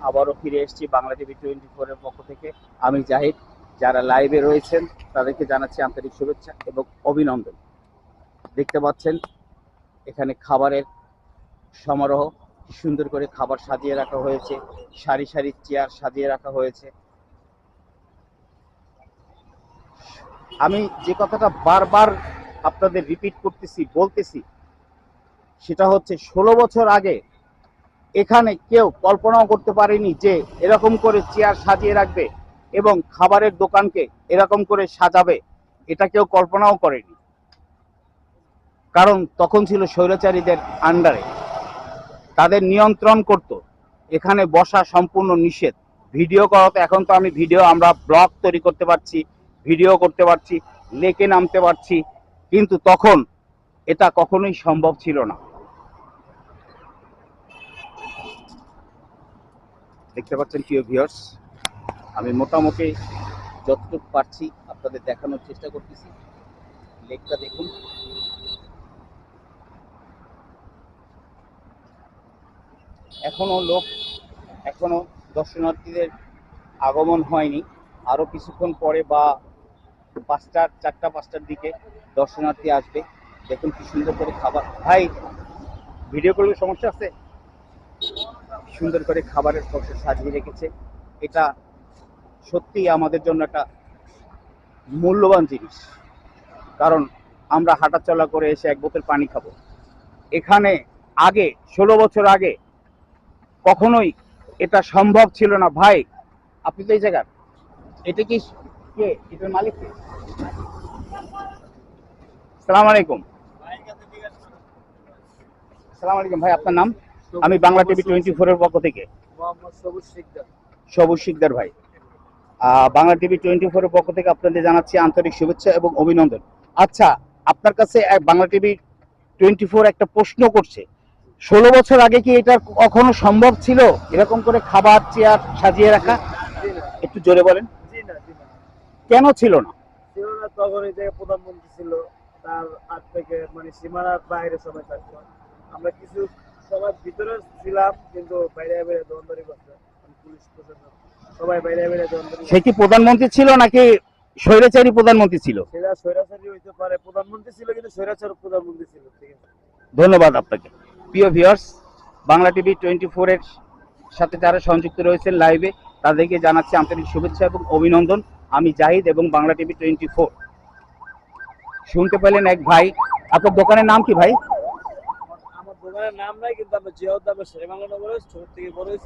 আবারও ফিরে এসেছি বাংলা টিভি 24 এর পক্ষ থেকে। আমি জাহিদ। যারা লাইভে রয়েছেন তাদেরকে জানাচ্ছি আন্তরিক শুভেচ্ছা এবং অভিনন্দন। দেখতে পাচ্ছেন এখানে খাবারের সমারোহ, সুন্দর করে খাবার সাজিয়ে রাখা হয়েছে, সারি সারি চেয়ার সাজিয়ে রাখা হয়েছে। আমি যে কথাটা বারবার আপনাদের রিপিট করতেছি, বলতেছি, সেটা হচ্ছে 16 বছর আগে এখানে কেউ কল্পনাও করতে পারেনি যে এরকম করে চেয়ার সাজিয়ে রাখবে এবং খাবারের দোকানকে এরকম করে সাজাবে। এটা কেউ কল্পনাও করেনি, কারণ তখন ছিল স্বৈরাচারীদের আন্ডারে, তাদের নিয়ন্ত্রণ করত। এখানে বসা সম্পূর্ণ নিষেধ। ভিডিও করা তো এখন তো আমরা ব্লগ তৈরি করতে পারছি, ভিডিও করতে পারছি, লেকে নামতে পারছি, কিন্তু তখন এটা কখনোই সম্ভব ছিল না। দেখতে পাচ্ছেন প্রিয় ভিউয়ার্স, আমি মোটামুটি যতটুকু পারছি আপনাদের দেখানোর চেষ্টা করতেছি। লেকটা দেখুন, এখনো দর্শনার্থীদের আগমন হয়নি। আরো কিছুক্ষণ পরে বা 4টা-5টার দিকে দর্শনার্থী আসবে। দেখুন কি সুন্দর করে খাবার। ভাই, ভিডিও করলে সমস্যা আছে? সুন্দর করে খাবারের পক্ষে সাজিয়ে রেখেছে। এটা সত্যি আমাদের জন্য একটা মূল্যবান জিনিস, কারণ আমরা হাঁটাচলা করে এসে এক বোতল পানি খাবো। এখানে আগে 16 বছর আগে কখনোই এটা সম্ভব ছিল না। ভাই, আপনি তো এই জায়গার, এটা কি কে, এটার মালিক কে? সালাম আলাইকুম। সালাম আলাইকুম ভাই, আপনার নাম? আমি বাংলা টিভি 24 এর পক্ষ থেকে। সবুজ শিকদার ভাই। বাংলা টিভি 24 এর পক্ষ থেকে আপনাদের জানাচ্ছি আন্তরিক শুভেচ্ছা এবং অভিনন্দন। আচ্ছা, আপনার কাছে বাংলা টিভি 24 একটা প্রশ্ন করছে, 16 বছর আগে কি এটা কখনো সম্ভব ছিল এরকম করে খাবার চেয়ার সাজিয়ে রাখা? একটু জোরে বলেন। কেন ছিল না? তখন এই জায়গায় প্রধানমন্ত্রী ছিল, তার হাত থেকে মানে সীমানার বাইরে সবাই থাকতো। আমরা কিছু সবার ভিতরে ছিলাম, কিন্তু বাইরে বাইরে দোকানদারি করছে পুলিশ প্রশাসন, সবাই বাইরে বাইরে দোকানদারি। সে কি প্রধানমন্ত্রী ছিল নাকি স্বৈরাচারী প্রধানমন্ত্রী ছিল? সেটা স্বৈরাচারী হইতে পারে, প্রধানমন্ত্রী ছিল কিন্তু স্বৈরাচার প্রধানমন্ত্রী ছিল। ঠিক আছে, ধন্যবাদ আপনাকে। প্রিয় ভিউয়ার্স, বাংলা টিভি 24 এর সাথে যারা সংযুক্ত রয়েছেন লাইভে, তাদেরকে জানাচ্ছি আন্তরিক শুভেচ্ছা এবং অভিনন্দন। আমি জাহিদ এবং বাংলা টিভি 24। শুনতে পেলেন এক ভাই। আপনার দোকানের নাম কি ভাই? আমার দোকানের নাম নাই, কিন্তু আমরা জিয়াউদ্দামের শেরেবাংলা নগরে ছোট থেকে বড় হয়েছি।